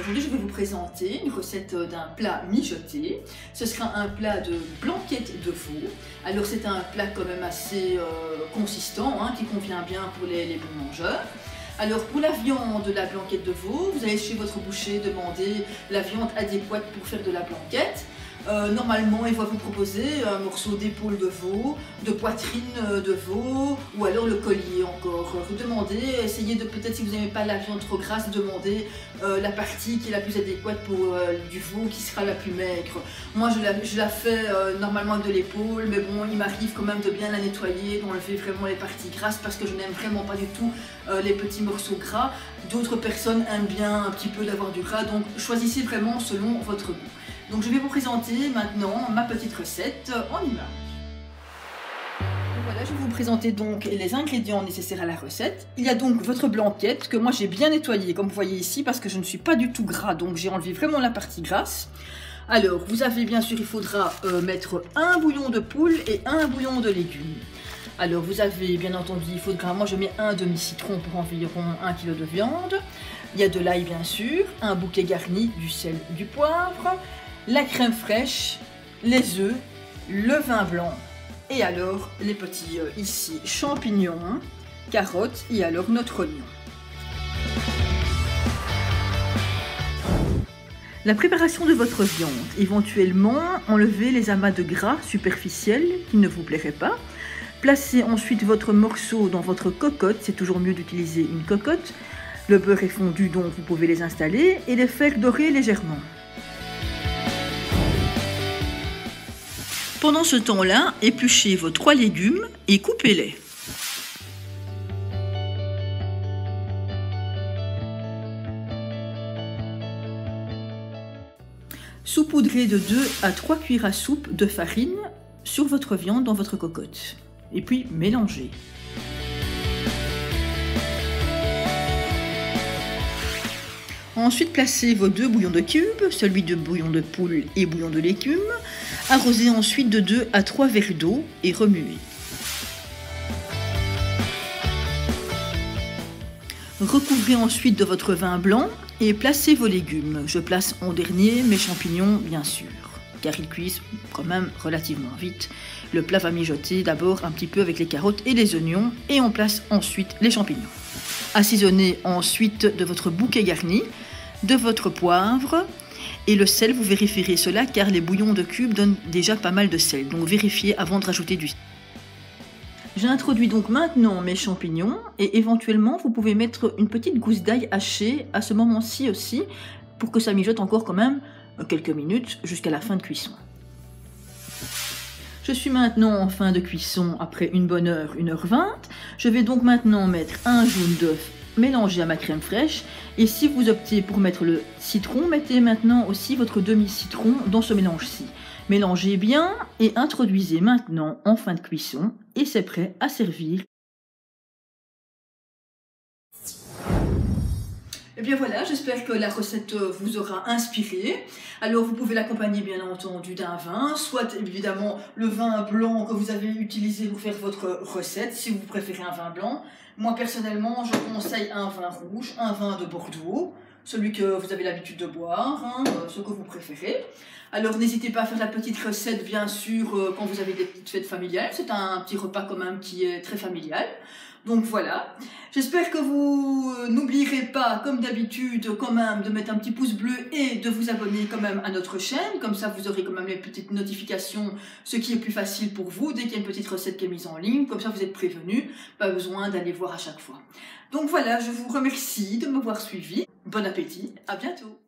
Aujourd'hui, je vais vous présenter une recette d'un plat mijoté. Ce sera un plat de blanquette de veau. Alors c'est un plat quand même assez consistant, qui convient bien pour les bons mangeurs. Alors pour la viande de la blanquette de veau, vous allez chez votre boucher demander la viande adéquate pour faire de la blanquette. Normalement, il va vous proposer un morceau d'épaule de veau, de poitrine de veau ou alors le collier encore. Vous demandez, essayez de peut-être si vous n'aimez pas la viande trop grasse, demandez la partie qui est la plus adéquate pour du veau qui sera la plus maigre. Moi je la fais normalement avec de l'épaule, mais bon, il m'arrive quand même de bien la nettoyer, d'enlever vraiment les parties grasses parce que je n'aime vraiment pas du tout les petits morceaux gras. D'autres personnes aiment bien un petit peu d'avoir du gras, donc choisissez vraiment selon votre goût. Donc je vais vous présenter maintenant ma petite recette en images. Voilà, je vais vous présenter donc les ingrédients nécessaires à la recette. Il y a donc votre blanquette que moi j'ai bien nettoyée comme vous voyez ici parce que je ne suis pas du tout gras, donc j'ai enlevé vraiment la partie grasse. Alors vous avez bien sûr, il faudra mettre un bouillon de poule et un bouillon de légumes. Alors vous avez bien entendu, il faudra, moi je mets un demi-citron pour environ 1 kg de viande. Il y a de l'ail bien sûr, un bouquet garni, du sel, du poivre, la crème fraîche, les œufs, le vin blanc et alors les petits ici champignons, carottes et alors notre oignon. La préparation de votre viande, éventuellement enlevez les amas de gras superficiels qui ne vous plairaient pas. Placez ensuite votre morceau dans votre cocotte, c'est toujours mieux d'utiliser une cocotte. Le beurre est fondu donc vous pouvez les installer et les faire dorer légèrement. Pendant ce temps-là, épluchez vos 3 légumes et coupez-les. Saupoudrez de 2 à 3 cuillères à soupe de farine sur votre viande dans votre cocotte. Et puis mélangez. Ensuite, placez vos 2 bouillons de cubes, celui de bouillon de poule et bouillon de légumes. Arrosez ensuite de 2 à 3 verres d'eau et remuez. Recouvrez ensuite de votre vin blanc et placez vos légumes. Je place en dernier mes champignons, bien sûr, car ils cuisent quand même relativement vite. Le plat va mijoter d'abord un petit peu avec les carottes et les oignons et on place ensuite les champignons. Assaisonnez ensuite de votre bouquet garni, de votre poivre et le sel, vous vérifierez cela car les bouillons de cubes donnent déjà pas mal de sel, donc vérifiez avant de rajouter du sel. J'introduis donc maintenant mes champignons et éventuellement vous pouvez mettre une petite gousse d'ail hachée à ce moment-ci aussi pour que ça mijote encore quand même quelques minutes jusqu'à la fin de cuisson. Je suis maintenant en fin de cuisson après une bonne heure, 1h20. Je vais donc maintenant mettre un jaune d'œuf mélangé à ma crème fraîche. Et si vous optez pour mettre le citron, mettez maintenant aussi votre demi-citron dans ce mélange-ci. Mélangez bien et introduisez maintenant en fin de cuisson et c'est prêt à servir. Et bien voilà, j'espère que la recette vous aura inspiré. Alors vous pouvez l'accompagner bien entendu d'un vin, soit évidemment le vin blanc que vous avez utilisé pour faire votre recette, si vous préférez un vin blanc. Moi personnellement, je conseille un vin rouge, un vin de Bordeaux, celui que vous avez l'habitude de boire, ce que vous préférez. Alors n'hésitez pas à faire la petite recette bien sûr quand vous avez des petites fêtes familiales, c'est un petit repas quand même qui est très familial. Donc voilà, j'espère que vous n'oublierez pas, comme d'habitude, quand même de mettre un petit pouce bleu et de vous abonner quand même à notre chaîne. Comme ça, vous aurez quand même les petites notifications, ce qui est plus facile pour vous dès qu'il y a une petite recette qui est mise en ligne. Comme ça, vous êtes prévenus, pas besoin d'aller voir à chaque fois. Donc voilà, je vous remercie de m'avoir suivi. Bon appétit, à bientôt.